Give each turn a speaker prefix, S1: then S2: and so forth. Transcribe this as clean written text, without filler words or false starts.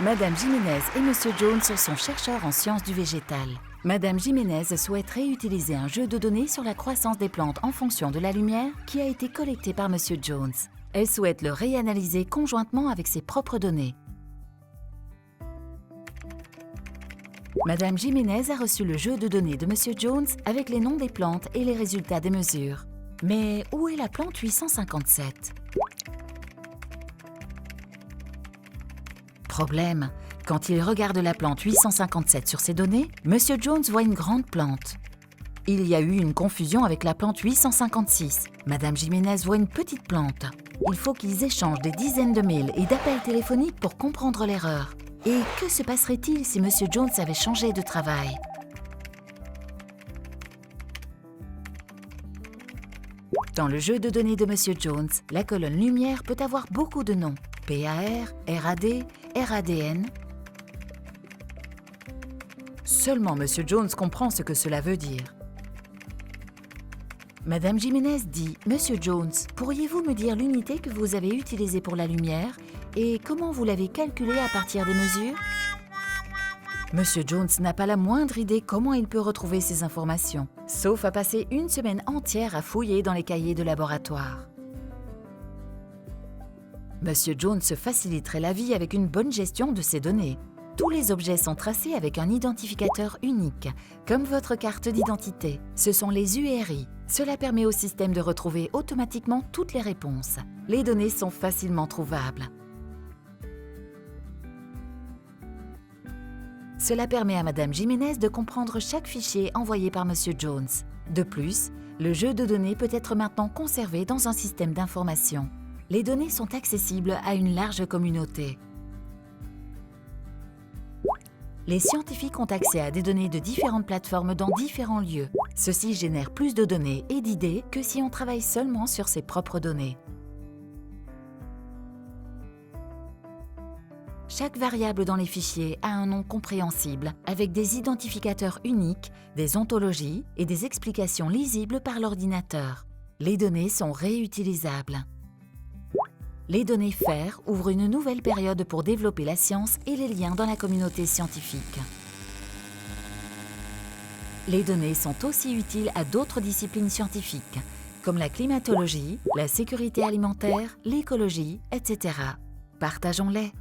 S1: Madame Jiménez et Monsieur Jones sont chercheurs en sciences du végétal. Madame Jiménez souhaite réutiliser un jeu de données sur la croissance des plantes en fonction de la lumière qui a été collectée par Monsieur Jones. Elle souhaite le réanalyser conjointement avec ses propres données. Madame Jiménez a reçu le jeu de données de Monsieur Jones avec les noms des plantes et les résultats des mesures. Mais où est la plante 857? Problème, quand il regarde la plante 857 sur ses données, Monsieur Jones voit une grande plante. Il y a eu une confusion avec la plante 856. Madame Jiménez voit une petite plante. Il faut qu'ils échangent des dizaines de mails et d'appels téléphoniques pour comprendre l'erreur. Et que se passerait-il si Monsieur Jones avait changé de travail? Dans le jeu de données de Monsieur Jones, la colonne lumière peut avoir beaucoup de noms. PAR, RAD, RADN. Seulement Monsieur Jones comprend ce que cela veut dire. Madame Jiménez dit « Monsieur Jones, pourriez-vous me dire l'unité que vous avez utilisée pour la lumière et comment vous l'avez calculée à partir des mesures ?» Monsieur Jones n'a pas la moindre idée comment il peut retrouver ces informations, sauf à passer une semaine entière à fouiller dans les cahiers de laboratoire. Monsieur Jones se faciliterait la vie avec une bonne gestion de ses données. Tous les objets sont tracés avec un identificateur unique, comme votre carte d'identité. Ce sont les URI. Cela permet au système de retrouver automatiquement toutes les réponses. Les données sont facilement trouvables. Cela permet à Madame Jiménez de comprendre chaque fichier envoyé par Monsieur Jones. De plus, le jeu de données peut être maintenant conservé dans un système d'information. Les données sont accessibles à une large communauté. Les scientifiques ont accès à des données de différentes plateformes dans différents lieux. Ceci génère plus de données et d'idées que si on travaille seulement sur ses propres données. Chaque variable dans les fichiers a un nom compréhensible, avec des identificateurs uniques, des ontologies et des explications lisibles par l'ordinateur. Les données sont réutilisables. Les données FAIR ouvrent une nouvelle période pour développer la science et les liens dans la communauté scientifique. Les données sont aussi utiles à d'autres disciplines scientifiques, comme la climatologie, la sécurité alimentaire, l'écologie, etc. Partageons-les.